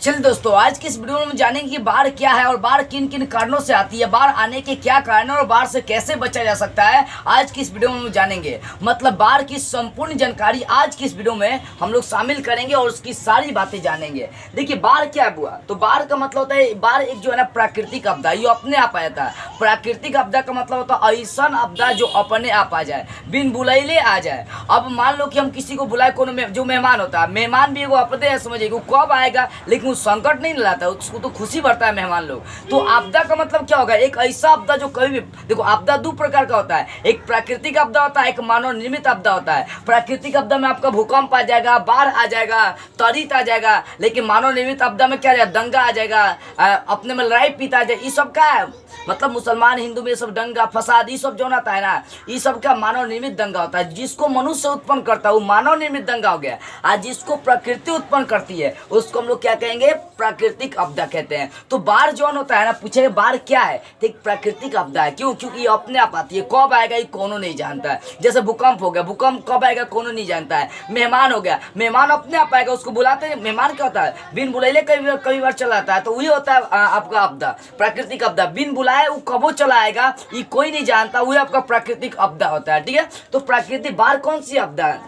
चलिए दोस्तों, आज की इस वीडियो में हम जानेंगे कि बाढ़ क्या है और बाढ़ किन किन कारणों से आती है, बाढ़ आने के क्या कारण है और बाढ़ से कैसे बचा जा सकता है। आज की इस वीडियो में हम जानेंगे, मतलब बाढ़ की संपूर्ण जानकारी आज की इस वीडियो में हम लोग शामिल करेंगे और उसकी सारी बातें जानेंगे। देखिए बाढ़ क्या हुआ, तो बाढ़ का मतलब होता है, बाढ़ एक जो है ना प्राकृतिक आपदा, ये अपने आप आ जाता है। प्राकृतिक आपदा का मतलब होता है ऐसा आपदा जो अपने आप आ जाए, बिन बुलाइले आ जाए। अब मान लो कि हम किसी को बुलाए, कोनो जो मेहमान होता है, मेहमान भी एगो आपदे है, समझिए कब आएगा, लेकिन वो संकट नहीं लाता, उसको तो खुशी बढ़ता है मेहमान लोग। तो आपदा का मतलब क्या होगा, एक ऐसा आपदा जो कभी भी, देखो आपदा दो प्रकार का होता है, एक प्राकृतिक आपदा होता है, एक मानव निर्मित आपदा होता है। प्राकृतिक आपदा में आपका भूकंप आ जाएगा, बाढ़ आ जाएगा, तड़ित आ जाएगा, लेकिन मानव निर्मित आपदा में क्या आ जाएगा, दंगा आ जाएगा, अपने में लड़ाई पीता आ जाएगा। ये सब क्या है, मतलब मुसलमान हिंदू में सब दंगा फसाद ये सब जो होता है ना, ये सब क्या मानव निर्मित दंगा होता है। जिसको मनुष्य उत्पन्न करता है वो मानव निर्मित दंगा हो गया, और जिसको प्रकृति उत्पन्न करती है उसको हम लोग क्या कहेंगे, प्राकृतिक आपदा कहते हैं। तो बाढ़ जो होता है ना, पूछेंगे बाढ़ क्या है, तो एक प्राकृतिक आपदा है। क्यों? क्योंकि ये अपने आप आती है, कब आएगा ये कोनो नहीं जानता है। जैसे भूकंप हो गया, भूकंप कब आएगा कोनो नहीं जानता है। मेहमान हो गया, मेहमान अपने आप आएगा, उसको बुलाते हैं। मेहमान क्या होता है, बिन बुलाइले कई बार चला आता है, तो वही होता है आपका आपदा, प्राकृतिक आपदा। बिन बुलाए वो कबो चला आएगा, ये कोई नहीं जानता, वही आपका प्राकृतिक आपदा होता है। ठीक है, तो प्राकृतिक बाढ़ कौन सी आपदा है,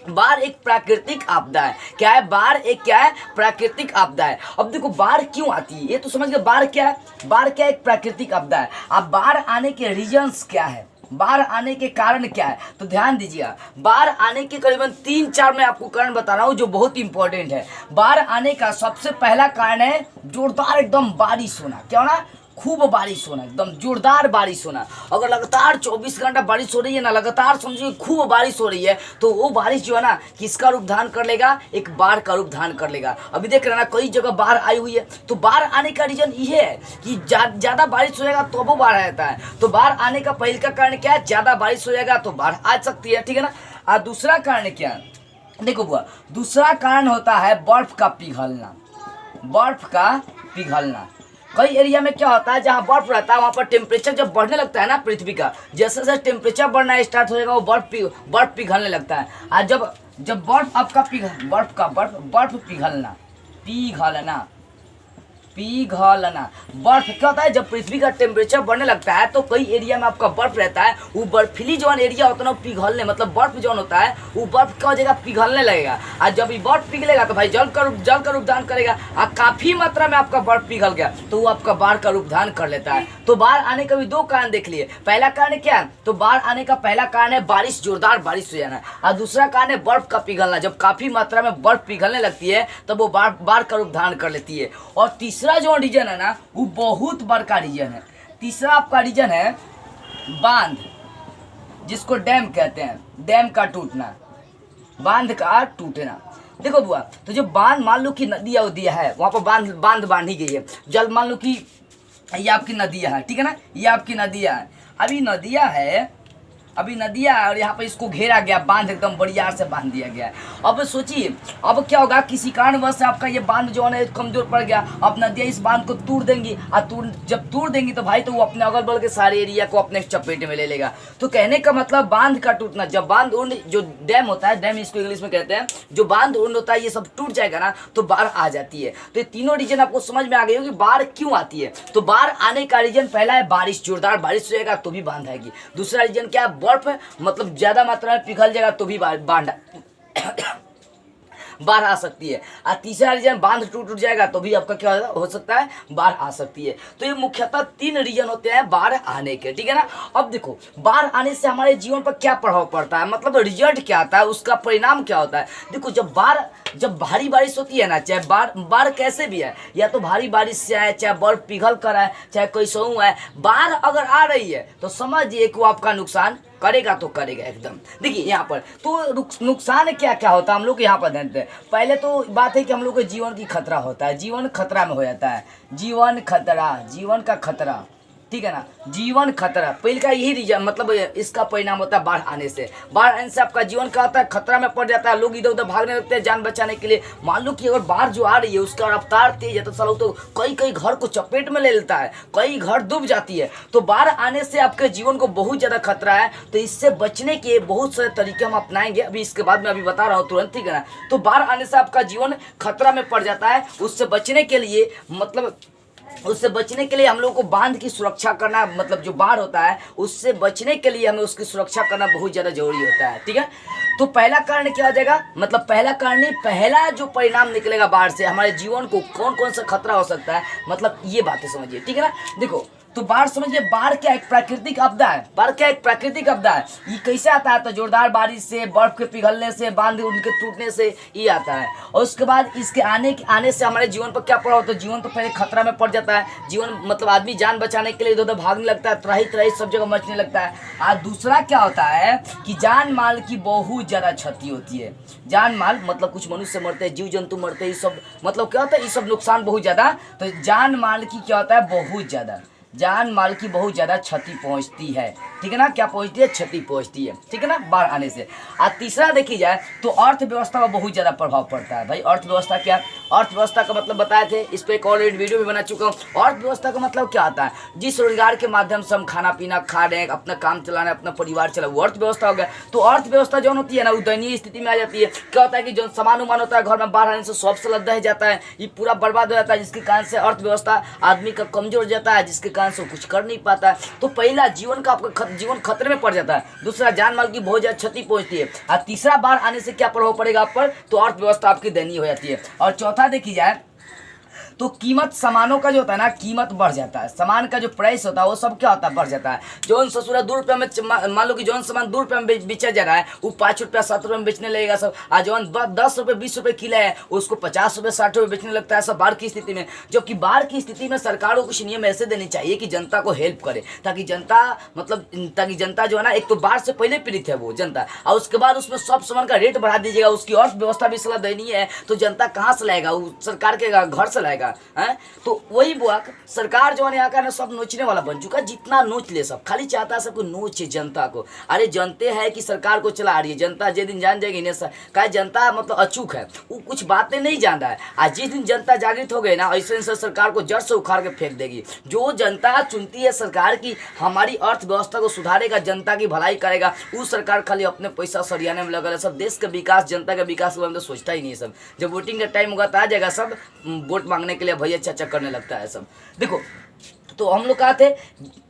बाढ़ एक प्राकृतिक आपदा है। क्या है, बाढ़ एक क्या है, प्राकृतिक आपदा है। अब देखो बाढ़ क्यों आती है, ये तो समझ गए। बाढ़ क्या है, बाढ़ क्या एक प्राकृतिक आपदा है। अब बाढ़ आने के रीजंस क्या है, बाढ़ आने के कारण क्या है, तो ध्यान दीजिएगा। बाढ़ आने के करीबन 3-4 मैं आपको कारण बता रहा हूँ जो बहुत इंपॉर्टेंट है। बाढ़ आने का सबसे पहला कारण है जोरदार एकदम बारिश होना। क्या होना, खूब बारिश होना, एकदम जोरदार बारिश होना। अगर लगातार 24 घंटा बारिश हो रही है ना, लगातार समझिए खूब बारिश हो रही है, तो वो बारिश जो है ना किसका रूप धारण कर लेगा, एक बाढ़ का रूप धारण कर लेगा। अभी देख रहे हैं ना कई जगह बाढ़ आई हुई है। तो बाढ़ आने का रीजन ये है कि ज़्यादा बारिश हो जाएगा तो वो बाढ़ आ जाता है। तो बाढ़ आने का पहले का कारण क्या है, ज़्यादा बारिश हो जाएगा तो बाढ़ आ सकती है। ठीक है ना। और दूसरा कारण क्या है, देखो बुआ, दूसरा कारण होता है बर्फ का पिघलना। बर्फ का पिघलना, कई एरिया में क्या होता है जहाँ बर्फ रहता है वहाँ पर टेम्परेचर जब बढ़ने लगता है ना पृथ्वी का, जैसे जैसे टेम्परेचर बढ़ना स्टार्ट हो जाएगा वो बर्फ पिघलने लगता है। और जब बर्फ आपका बर्फ पिघलना बर्फ क्या होता है, जब पृथ्वी का टेम्परेचर बढ़ने लगता है तो कई एरिया में आपका बर्फ रहता है, वो बर्फीली जो एरिया होता है ना पिघलने, मतलब बर्फ जो होता है वो बर्फ क्या हो जाएगा, पिघलने लगेगा। और जब ये बर्फ पिघलेगा तो भाई जल का रूप धारण करेगा, और काफी मात्रा में आपका बर्फ पिघल गया तो वो आपका बाढ़ का रूप धारण कर लेता है। तो बाढ़ आने का भी दो कारण देख लिए। पहला कारण क्या है, तो बाढ़ आने का पहला कारण है बारिश, जोरदार बारिश हो जाना, और दूसरा कारण है बर्फ का पिघलना। जब काफी मात्रा में बर्फ पिघलने लगती है तब वो बाढ़ का रूप धारण कर लेती है। और तीसरा जो रीजन है ना वो बहुत बड़का रीजन है। तीसरा आपका रीजन है बांध, जिसको डैम कहते हैं, डैम का टूटना, बांध का टूटना। देखो बुआ, तो जो बांध, मान लो कि नदियाँ उदिया है वहाँ पर बांध बांधी गई है, जल मान लो कि ये आपकी नदियाँ है, ठीक है ना, ये आपकी नदियाँ है, अभी नदियाँ है और यहाँ पर इसको घेरा गया, बांध एकदम बढ़िया से बांध दिया गया है। अब सोचिए अब क्या होगा, किसी कारणवश से आपका ये बांध जो है कमजोर पड़ गया, अब नदियाँ इस बांध को तोड़ देंगी, और जब तोड़ देंगी तो भाई तो वो अपने अगल बगल के सारे एरिया को अपने चपेट में ले लेगा। तो कहने का मतलब बांध का टूटना, जब बांध जो डैम होता है, डैम इसको इंग्लिश में कहते हैं, जो बांध होता है ये सब टूट जाएगा ना तो बाढ़ आ जाती है। तो ये तीनों रीजन आपको समझ में आ गई होगी बाढ़ क्यों आती है। तो बाढ़ आने का रीजन पहला है बारिश, जोरदार बारिश हो जाएगा तो भी बांध आएगी। दूसरा रीजन क्या है, बर्फ, मतलब ज्यादा मात्रा में पिघल जाएगा तो भी बाढ़ आ सकती है। और तीसरा रीजन बांध टूट जाएगा तो भी आपका क्या हो सकता है, बाढ़ आ सकती है। तो ये मुख्यतः 3 रीजन होते हैं बाढ़ आने के। ठीक है ना। अब देखो बाढ़ आने से हमारे जीवन पर क्या प्रभाव पड़ता है, मतलब रिजल्ट क्या आता है, उसका परिणाम क्या होता है। देखो जब भारी बारिश होती है ना, चाहे बाढ़ कैसे भी है, या तो भारी बारिश से आए, चाहे बर्फ पिघल कर आए, चाहे कोई सो आए, बाढ़ अगर आ रही है तो समझिए कि वो आपका नुकसान करेगा तो करेगा एकदम। देखिए यहाँ पर तो नुकसान क्या क्या होता है हम लोग यहाँ पर जानते हैं। पहले तो बात है कि हम लोग के जीवन की खतरा होता है, जीवन खतरा में हो जाता है, जीवन का खतरा, ठीक है ना, जीवन खतरा। पहले का यही रीजन मतलब इसका परिणाम होता है बाढ़ आने से। बाढ़ आने से आपका जीवन का होता है खतरा में पड़ जाता है, लोग इधर उधर भागने लगते हैं जान बचाने के लिए। मान लो कि अगर बाढ़ जो आ रही है उसका रफ्तार तेज है तो सालों तो कई कई घर को चपेट में ले लेता है, कई घर डूब जाती है। तो बाढ़ आने से आपके जीवन को बहुत ज़्यादा खतरा है। तो इससे बचने के बहुत सारे तरीके हम अपनाएंगे अभी इसके बाद मैं अभी बता रहा हूँ तुरंत, ठीक है ना। तो बाढ़ आने से आपका जीवन खतरा में पड़ जाता है, उससे बचने के लिए मतलब उससे बचने के लिए हम लोग को बांध की सुरक्षा करना, मतलब जो बाढ़ होता है उससे बचने के लिए हमें उसकी सुरक्षा करना बहुत ज़्यादा जरूरी होता है, ठीक है। तो पहला कारण क्या हो जाएगा, मतलब पहला कारण नहीं, पहला जो परिणाम निकलेगा बाढ़ से हमारे जीवन को कौन कौन सा खतरा हो सकता है, मतलब ये बातें समझिए, ठीक है ना। देखो तो बाढ़ समझिए, बाढ़ क्या एक प्राकृतिक आपदा है। बाढ़ क्या एक प्राकृतिक आपदा है। ये कैसे आता है, तो जोरदार बारिश से, बर्फ के पिघलने से, बांध उनके टूटने से ये आता है। और उसके बाद इसके आने से हमारे जीवन पर क्या पड़ा होता है, जीवन तो पहले खतरा में पड़ जाता है। जीवन मतलब आदमी जान बचाने के लिए इधर उधर भागने लगता है, त्राही त्राही सब जगह मचने लगता है। और दूसरा क्या होता है कि जान माल की बहुत ज़्यादा क्षति होती है। जान माल मतलब कुछ मनुष्य मरते हैं, जीव जंतु मरते हैं, ये सब मतलब क्या होता है, ये सब नुकसान बहुत ज़्यादा। तो जान माल की क्या होता है, बहुत ज़्यादा जान माल की बहुत ज़्यादा क्षति पहुंचती है, ठीक है ना। क्या पहुंचती है, क्षति पहुंचती है, ठीक है ना, बाढ़ आने से। और तीसरा देखी जाए तो अर्थव्यवस्था का बहुत ज़्यादा प्रभाव पड़ता है। भाई अर्थव्यवस्था क्या, अर्थव्यवस्था का मतलब बताए थे, इस पर एक ऑलरेडी वीडियो भी बना चुका हूँ। अर्थव्यवस्था का मतलब क्या आता है, जिस रोजगार के माध्यम से हम खाना पीना खा रहे हैं, अपना काम चलाना, अपना परिवार चला, वो अर्थव्यवस्था हो गया। तो अर्थव्यवस्था जो होती है ना वो दयनीय स्थिति में आ जाती है। क्या होता है कि जो सामान उमान होता है घर में, बाढ़ आने से सब से लद्दा जाता है, ये पूरा बर्बाद हो जाता है, जिसके कारण से अर्थव्यवस्था आदमी का कमजोर हो जाता है, जिसके कारण से कुछ कर नहीं पाता है। तो पहला जीवन का आपका जीवन खतरे में पड़ जाता है, दूसरा जान माल की बहुत ज्यादा क्षति पहुंचती है, और तीसरा बाढ़ आने से क्या प्रभाव पड़ेगा आप पर, तो अर्थव्यवस्था आपकी दयनीय हो जाती है। और चौथा देखी जाए तो कीमत सामानों का जो होता है ना, कीमत बढ़ जाता है। सामान का जो प्राइस होता है वो सब क्या होता है, बढ़ जाता है। जौन ससुरा 2 रुपये में, मान लो कि जौन सामान 2 रुपये में बेचा जा रहा है वो 5 रुपया 7 रुपये में बेचने लगेगा सब। और जौन 10 रुपये 20 रुपये किलो है उसको 50 रुपये 60 रुपये बेचने लगता है सब, बाढ़ की स्थिति में। जबकि बाढ़ की स्थिति में सरकार को कुछ नियम ऐसे देने चाहिए कि जनता को हेल्प करे, ताकि जनता जो है ना, एक तो बाढ़ से पहले पीड़ित है वो जनता, और उसके बाद उसमें सब सामान का रेट बढ़ा दीजिएगा, उसकी अर्थव्यवस्था भी सलाह दयनीय है, तो जनता कहाँ से लाएगा, वो सरकार के घर से लाएगा है। तो वही बुआ सरकार जो है यहाँ का ना सब नोचने वाला बन चुका है, जितना नोच ले सब, खाली चाहता है सबको नोचे जनता को। अरे जानते हैं कि सरकार को चला रही है जनता, जिस दिन जान जाएगी क्या जनता मतलब अचूक है, वो कुछ बातें नहीं जान रहा है। आज जिस दिन जनता जागृत हो गई ना, ऐसे सरकार को जड़ से उखाड़ के फेंक देगी। जो जनता चुनती है सरकार की हमारी अर्थव्यवस्था को सुधारेगा, जनता की भलाई करेगा, वो सरकार खाली अपने पैसा सरियाने में लगा है। सब देश का विकास, जनता का विकास के बारे में तो सोचता ही नहीं है सब। जब वोटिंग का टाइम होगा तो आ जाएगा सब वोट मांगने के लिए भैया चाचा करने लगता है सब। देखो तो हम लोग कहा थे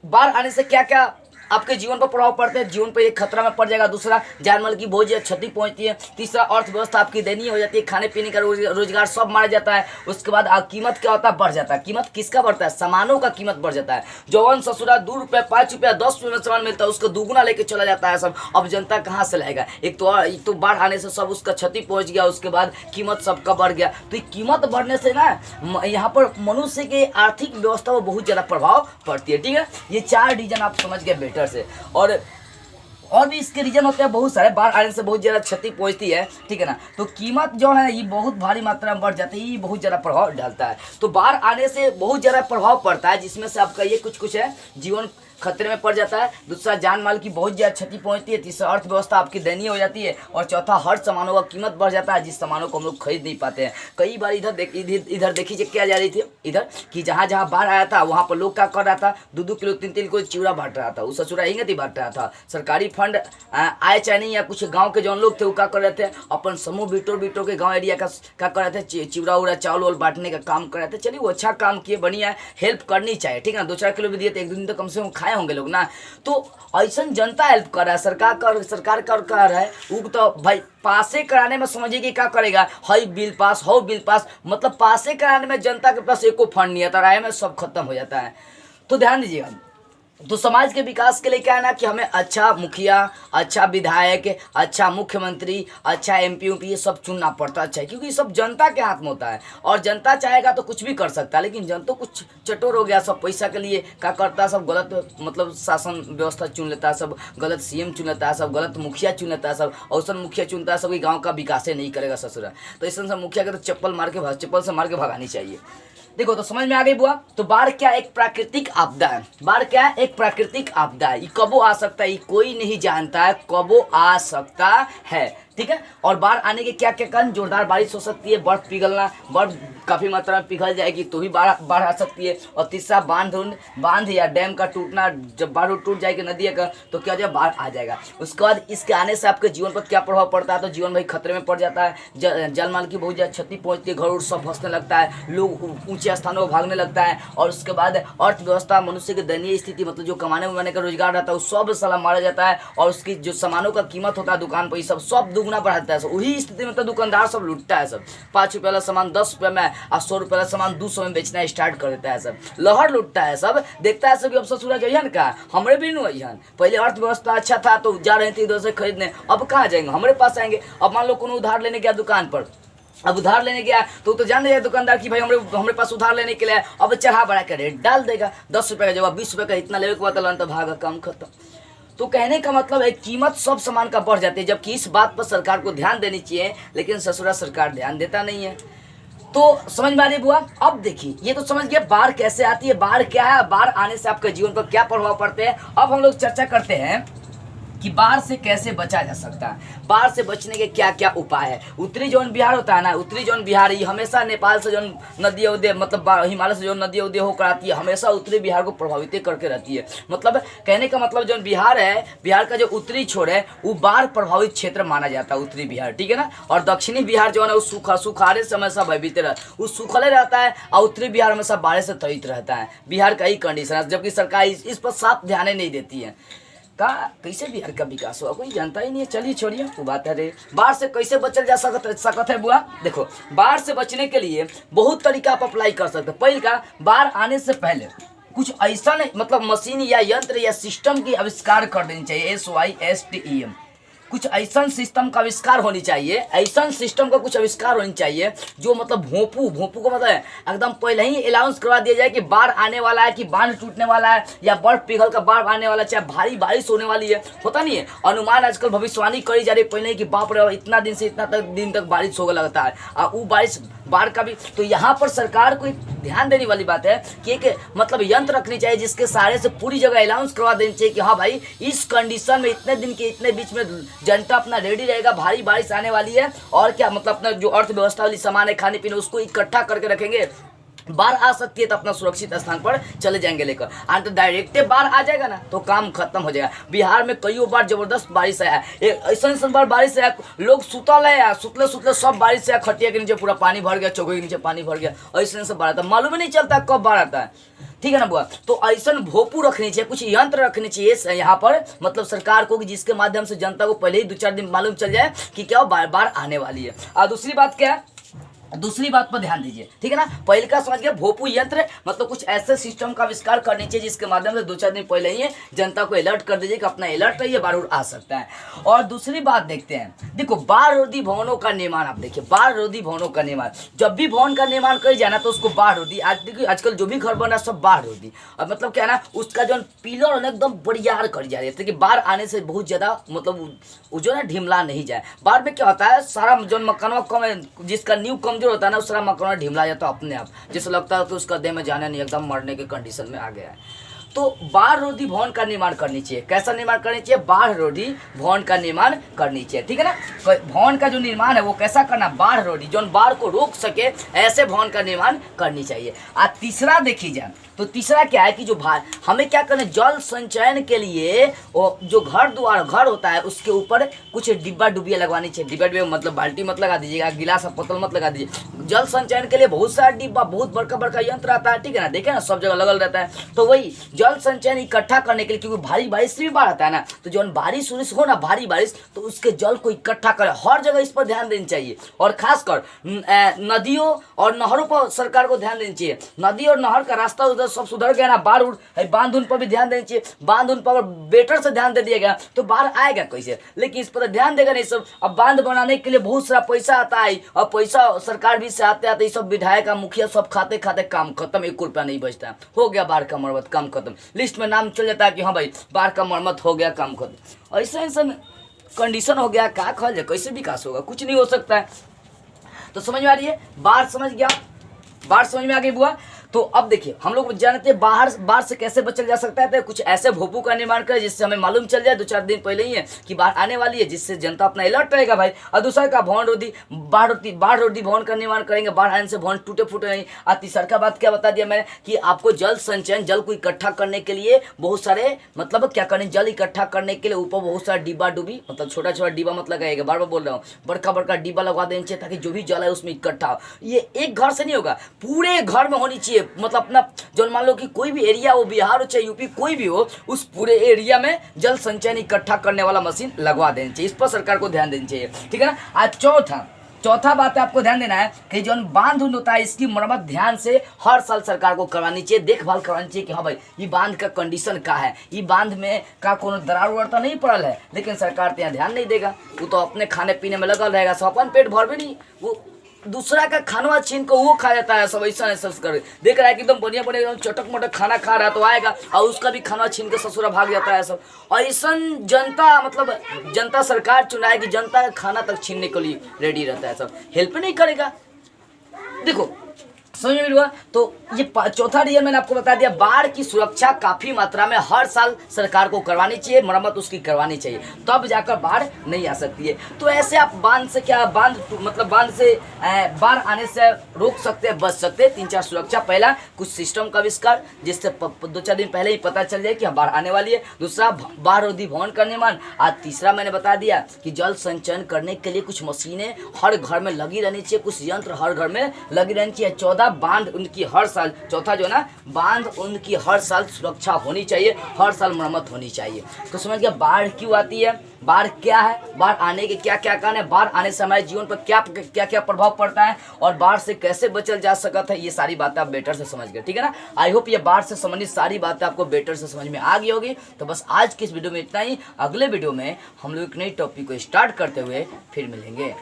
बाढ़ आने से क्या क्या आपके जीवन पर प्रभाव पड़ते हैं, जीवन पर एक खतरा में पड़ जाएगा। दूसरा जान माल की बहुत ज्यादा क्षति पहुंचती है। तीसरा अर्थव्यवस्था आपकी दयनीय हो जाती है, खाने पीने का रोजगार सब मारा जाता है। उसके बाद कीमत क्या होता है, बढ़ जाता है। कीमत किसका बढ़ता है, सामानों का कीमत बढ़ जाता है। जौन ससुरा 2 रुपये 5 रुपया 10 रुपये में सामान मिलता है उसका दुगुना लेके चला जाता है सब। अब जनता कहाँ से लाएगा, एक तो बाढ़ आने से सब उसका क्षति पहुंच गया, उसके बाद कीमत सबका बढ़ गया। तो कीमत बढ़ने से ना यहाँ पर मनुष्य के आर्थिक व्यवस्था पर बहुत ज्यादा प्रभाव पड़ती है, ठीक है। ये 4 रीजन आप समझ गए बेटर से। और भी इसके रीजन होते हैं बहुत सारे। बाढ़ आने से बहुत ज़्यादा क्षति पहुंचती है, ठीक है ना। तो कीमत जो है ये बहुत भारी मात्रा में बढ़ जाती है, ये बहुत ज़्यादा प्रभाव डालता है। तो बाढ़ आने से बहुत ज़्यादा प्रभाव पड़ता है, जिसमें से आपका ये कुछ है, जीवन खतरे में पड़ जाता है। दूसरा जान माल की बहुत ज़्यादा क्षति पहुंचती है। तीसरा अर्थव्यवस्था आपकी दयनीय हो जाती है। और चौथा हर सामानों का कीमत बढ़ जाता है, जिस सामानों को हम लोग खरीद नहीं पाते हैं। कई बार इधर देखिए क्या जा रही थी इधर कि जहाँ बाढ़ आया था वहाँ पर लोग क्या कर रहा था, 2-2 किलो 3-3 किलो चिवड़ा बांट रहा था। वो ससुरा ही बांट रहा था। सरकारी फंड आए चाहे नहीं, या कुछ गाँव के जो लोग थे वो क्या कर रहे थे, अपन समूह बिटोर के गाँव एरिया का क्या कर रहे थे, चिवड़ा उड़ा चावल वाल बांटने का काम कर रहे थे। चलिए वो अच्छा काम किए, बढ़िया, हेल्प करनी चाहिए, ठीक है ना। 2-4 किलो भी दिए तो 1 दिन तो कम से कम खाए होंगे लोग ना। तो ऐसा जनता हेल्प कर रहा है, सरकार कर रहा है वो तो भाई पासे कराने में समझिए कि क्या करेगा, हई बिल पास हो बिल पास, मतलब पासे कराने में जनता के पास एको फंड नहीं आता, राय में सब खत्म हो जाता है। तो ध्यान दीजिएगा। तो समाज के विकास के लिए क्या है ना कि हमें अच्छा मुखिया, अच्छा विधायक, अच्छा मुख्यमंत्री, अच्छा MP UP ये सब चुनना पड़ता है, क्योंकि ये सब जनता के हाथ में होता है। और जनता चाहेगा तो कुछ भी कर सकता है, लेकिन जनता कुछ चटोर हो गया, सब पैसा के लिए क्या करता है, सब गलत मतलब शासन व्यवस्था चुन लेता है, सब गलत CM चुन लेता है, सब गलत मुखिया चुन लेता है, सब औसन मुखिया चुनता है, सब गाँव का विकास नहीं करेगा ससुरा। तो ऐसा सब मुखिया के तो चप्पल से मार के भगानी चाहिए। देखो तो समझ में आ गई बुआ। तो बाढ़ क्या एक प्राकृतिक आपदा है, बाढ़ क्या है एक प्राकृतिक आपदा है। ये कबो आ सकता है, ये कोई नहीं जानता है कबो आ सकता है, ठीक है। और बाढ़ आने के क्या क्या कारण, जोरदार बारिश हो सकती है, बर्फ पिघलना, बर्फ काफ़ी मात्रा में पिघल जाएगी तो भी बाढ़ आ सकती है। और तीसरा बांध या डैम का टूटना, जब बाढ़ टूट जाएगी नदी का तो क्या हो जाएगा, बाढ़ आ जाएगा। उसके बाद इसके आने से आपके जीवन पर क्या प्रभाव पड़ता है, तो जीवन भाई खतरे में पड़ जाता है, जल माल की बहुत ज़्यादा क्षति पहुँचती है, घर उर सब फंसने लगता है, लोग ऊंचे स्थानों पर भागने लगता है। और उसके बाद अर्थव्यवस्था, मनुष्य की दयनीय स्थिति, मतलब जो कमाने उमाने का रोजगार रहता है वो सब साला मारा जाता है। और उसकी जो सामानों का कीमत होता है दुकान पर, ये सब दुगना बढ़ाता है। वही स्थिति में तो दुकानदार सब लूटता है, सब 5 रुपये वाला सामान 10 रुपये में और 100 रुपये वाला सामान 200 में बेचना स्टार्ट कर देता है, सब लहर लूटता है। सब देखता है सब अब ससुरा जइहन का, हमरे भी नहीं अइहन, पहले अर्थव्यवस्था अच्छा था तो जा रहे थे इधर से खरीदने, अब कहाँ जाएंगे, हमारे पास आएंगे। अब मान लो कोनो उधार लेने गया दुकान पर, अब उधार लेने गया तो जान रहे दुकानदार की भाई हमारे पास उधार लेने के लिए, अब चढ़ा बढ़ा के रेट डाल देगा, 10 रुपये का जवाब 20 रुपये का, इतना लेवे के बाद तो भागा, काम खत्म। तो कहने का मतलब है कीमत सब सामान का बढ़ जाती है, जबकि इस बात पर सरकार को ध्यान देनी चाहिए, लेकिन ससुरा सरकार ध्यान देता नहीं है। तो समझ में आ रही बुआ। अब देखिए ये तो समझ गया बाढ़ कैसे आती है, बाढ़ क्या है, बाढ़ आने से आपके जीवन पर क्या प्रभाव पड़ते हैं। अब हम लोग चर्चा करते हैं कि बाढ़ से कैसे बचा जा सकता है, बाढ़ से बचने के क्या क्या उपाय है। उत्तरी जोन बिहार होता है ना, उत्तरी जोन बिहार ये हमेशा नेपाल से जो नदी उदय, मतलब हिमालय से जो नदी उदय होकर आती है, हमेशा उत्तरी बिहार को प्रभावित करके रहती है। मतलब कहने का मतलब जो बिहार है, बिहार का जो उत्तरी छोर है वो बाढ़ प्रभावित क्षेत्र माना जाता है, उत्तरी बिहार, ठीक है ना। और दक्षिणी बिहार जो है वो सुखाड़े से हमेशा भयभीत वो सूखले रहता है, और उत्तरी बिहार हमेशा बाढ़ से तड़ित रहता है। बिहार का ही कंडीशन है, जबकि सरकार इस पर साफ ध्यान नहीं देती है। का कैसे बिहार का विकास हुआ कोई जानता ही नहीं है। चलिए छोड़िए वो बात है रे। बाढ़ से कैसे बचल जा सकता है बुआ। देखो बाढ़ से बचने के लिए बहुत तरीका आप अप्लाई कर सकते हैं। पहले का, बाढ़ आने से पहले कुछ ऐसा मतलब मशीन या यंत्र या सिस्टम की आविष्कार कर देनी चाहिए, SYSTEM। कुछ ऐसा सिस्टम का आविष्कार होनी चाहिए, ऐसा सिस्टम का कुछ आविष्कार होनी चाहिए जो मतलब भोंपू को मतलब एकदम पहले ही अनाउंस करवा दिया जाए कि बाढ़ आने वाला है, कि बांध टूटने वाला है, या बर्फ पिघल का बाढ़ आने वाला है, चाहे भारी बारिश होने वाली है। होता नहीं है अनुमान, आजकल भविष्यवाणी करी जा रही है पहले कि बाप रे इतना दिन से इतना दिन तक बारिश होगा लगता है, और वो बारिश बाढ़ का भी। तो यहाँ पर सरकार को ध्यान देने वाली बात है कि एक मतलब यंत्र रखनी चाहिए जिसके सहारे से पूरी जगह अनाउंस करवा देनी चाहिए कि हाँ भाई इस कंडीशन में इतने दिन के इतने बीच में जनता अपना रेडी रहेगा, भारी बारिश आने वाली है। और क्या मतलब अपना जो अर्थव्यवस्था वाली सामान है, खाने पीने, उसको इकट्ठा करके रखेंगे। बाढ़ आ सकती है तो अपना सुरक्षित स्थान पर चले जाएंगे लेकर। और तो डायरेक्ट बाढ़ आ जाएगा ना तो काम खत्म हो जाएगा। बिहार में कई बार जबरदस्त बारिश आया, ऐसा बार बारिश आया, लोग सुतल है यार, सुतले सब बारिश आया, खटिया के नीचे पूरा पानी भर गया, चौके के नीचे पानी भर गया, ऐसे सब बाढ़ आता है, मालूम ही नहीं चलता कब बाढ़ आता है, ठीक है ना बुआ। तो ऐसा भोपू रखनी चाहिए, कुछ यंत्र रखनी चाहिए यहाँ पर मतलब सरकार को, कि जिसके माध्यम से जनता को पहले ही 2-4 दिन मालूम चल जाए कि क्या बाढ़ आने वाली है। और दूसरी बात क्या है, दूसरी बात पर ध्यान दीजिए, ठीक है ना। पहले का समझ गया भोपू यंत्र, मतलब कुछ ऐसे सिस्टम का आविष्कार करनी चाहिए जिसके माध्यम से 2-4 दिन पहले ही जनता को अलर्ट कर दीजिए कि अपना अलर्ट रहिए, बाढ़ आ सकता है। और दूसरी बात देखते हैं, देखो बाढ़ रोधी भवनों का निर्माण, आप देखिए बाढ़ रोधी भवनों का निर्माण, जब भी भवन का निर्माण कर जाना तो उसको बाढ़ रोधी, आजकल जो भी घर बन रहा है सब बाढ़ रोधी। और मतलब क्या है ना, उसका जो पिलर एकदम बड़ियार कर जा रही है कि बाढ़ आने से बहुत ज़्यादा मतलब वो जो ना ढिमला नहीं जाए। बाढ़ में क्या होता है, सारा जो मकान कम है, जिसका नींव कमजोर होता है ना, उस सारा मकान ढिमला जाता है अपने आप, जैसे लगता है कि उसका देह में जाना नहीं, एकदम मरने के कंडीशन में आ गया है। तो बाढ़ रोधी भवन का निर्माण करनी चाहिए। कैसा निर्माण करनी चाहिए, बाढ़ रोधी भवन का निर्माण करनी चाहिए, ठीक है ना। भवन का जो निर्माण है वो कैसा करना, बाढ़ रोधी, जो बाढ़ को रोक सके ऐसे भवन का निर्माण करनी चाहिए। और तीसरा देखी जाए तो तीसरा क्या है कि जो हमें क्या करना, जल संचयन के लिए वो जो घर होता है उसके ऊपर कुछ डिब्बा डुबिया लगवानी चाहिए। डिब्बा डुबिया मतलब बाल्टी मत लगा दीजिएगा, गिलास पतल मत लगा दीजिए। जल संचयन के लिए बहुत सारा डिब्बा, बहुत बड़का यंत्र आता है, ठीक है ना, देखे ना सब जगह लगल रहता है। तो वही जल संचयन इकट्ठा करने के लिए, क्योंकि भारी बारिश से भी बाढ़ आता है ना, तो जो बारिश हो ना भारी बारिश, तो उसके जल को इकट्ठा करे, हर जगह इस पर ध्यान देनी चाहिए। और खासकर नदियों और नहरों पर सरकार को ध्यान देनी चाहिए। नदी और नहर का रास्ता उधर सब सुधर गया ना, बाढ़ बांध उन पर भी ध्यान देनी चाहिए। बांध उन पर बेटर से ध्यान दे दिया गया तो बाढ़ आएगा कैसे, लेकिन इस पर ध्यान देगा नहीं सब। अब बांध बनाने के लिए बहुत सारा पैसा आता है, और पैसा सरकार भी से आते आते सब विधायक मुखिया सब खाते खाते काम खत्म, 1 रुपया नहीं बचता। हो गया बाढ़ का मरम्मत, काम खत्म, लिस्ट में नाम चल जाता है कि हाँ भाई बाढ़ का मरम्मत हो गया, काम खत्म। ऐसा कंडीशन हो गया, क्या कहल जाए, कैसे विकास होगा, कुछ नहीं हो सकता है। तो समझ में आ रही है, बाढ़ समझ गया, बाढ़ समझ में आ गई बुआ। तो अब देखिए हम लोग जानते हैं बाढ़ से कैसे बचल जा सकता है। तो कुछ ऐसे भोपू का निर्माण करें जिससे हमें मालूम चल जाए 2-4 दिन पहले ही है कि बाढ़ आने वाली है, जिससे जनता अपना अलर्ट रहेगा भाई। और दूसरा का बाढ़ रोधी भवन का निर्माण करेंगे, बाढ़ आने से भवन टूटे फूटे नहीं। और तीसरा का बात क्या बता दिया मैंने कि आपको जल संचयन, जल को इकट्ठा करने के लिए बहुत सारे मतलब क्या करें, जल इकट्ठा करने के लिए ऊपर बहुत सारा डिब्बा डुबी, मतलब छोटा छोटा डिब्बा मत लगाएगा, बार बार बोल रहा हूँ, बड़का बड़का डिब्बा लगवा देना चाहिए ताकि जो भी जल है उसमें इकट्ठा हो। ये एक घर से नहीं होगा, पूरे घर में होनी चाहिए। मतलब अपना जो मान लो कि कोई भी एरिया हो, बिहार हो चाहे यूपी कोई भी हो, उस पूरे एरिया में जल संचयन इकट्ठा करने वाला मशीन लगवा देना चाहिए। इस पर सरकार को ध्यान देना चाहिए, ठीक है ना। आज चौथा बात है आपको ध्यान देना है कि जो बांध उंध होता है इसकी मरम्मत ध्यान से हर साल सरकार को करवानी चाहिए, देखभाल करवानी चाहिए कि हाँ भाई ये बांध का कंडीशन का है, ये बांध में का कोनो दरार उरार तो नहीं पड़ल है। लेकिन सरकार तो यहाँ ध्यान नहीं देगा, वो तो अपने खाने पीने में लगल रहेगा, सब अपन पेट भर भी नहीं, वो दूसरा का खाना छीन को वो खा जाता है। सब ऐसा सब कर देख रहा है कि एकदम बढ़िया बढ़िया चटक मटक खाना खा रहा है तो आएगा और उसका भी खाना छीन के ससुरा भाग जाता है सब। और ऐसा जनता मतलब जनता सरकार चुनाए कि जनता का खाना तक छीनने के लिए रेडी रहता है, सब हेल्प नहीं करेगा। देखो समझ में हुआ। तो ये चौथा रीजन मैंने आपको बता दिया, बाढ़ की सुरक्षा काफी मात्रा में हर साल सरकार को करवानी चाहिए, मरम्मत उसकी करवानी चाहिए, तब जाकर बाढ़ नहीं आ सकती है। तो ऐसे आप बांध से क्या बांध से बाढ़ आने से रोक सकते हैं, बच सकते हैं। 3-4 सुरक्षा, पहला कुछ सिस्टम का आविष्कार जिससे 2-4 दिन पहले ही पता चल जाए कि बाढ़ आने वाली है। दूसरा बाढ़ रोधी भवन का निर्माण। आज तीसरा मैंने बता दिया कि जल संचयन करने के लिए कुछ मशीनें हर घर में लगी रहनी चाहिए, कुछ यंत्र हर घर में लगी रहनी चाहिए। चौथा बांध उनकी हर साल, चौथा जो ना बांध उनकी हर साल सुरक्षा होनी चाहिए, हर साल मरम्मत होनी चाहिए। तो समझ गया बाढ़ क्यों आती है, बाढ़ क्या है, बाढ़ आने के क्या क्या कारण है, बाढ़ आने से हमारे जीवन पर क्या क्या प्रभाव पड़ता है और बाढ़ से कैसे बचल जा सकता है। ये सारी बातें आप बेटर से समझ गए, ठीक है ना। आई होप ये बाढ़ से संबंधित सारी बातें आपको बेटर से समझ में आ गई होगी। तो बस आज की इस वीडियो में इतना ही। अगले वीडियो में हम लोग एक नई टॉपिक को स्टार्ट करते हुए फिर मिलेंगे।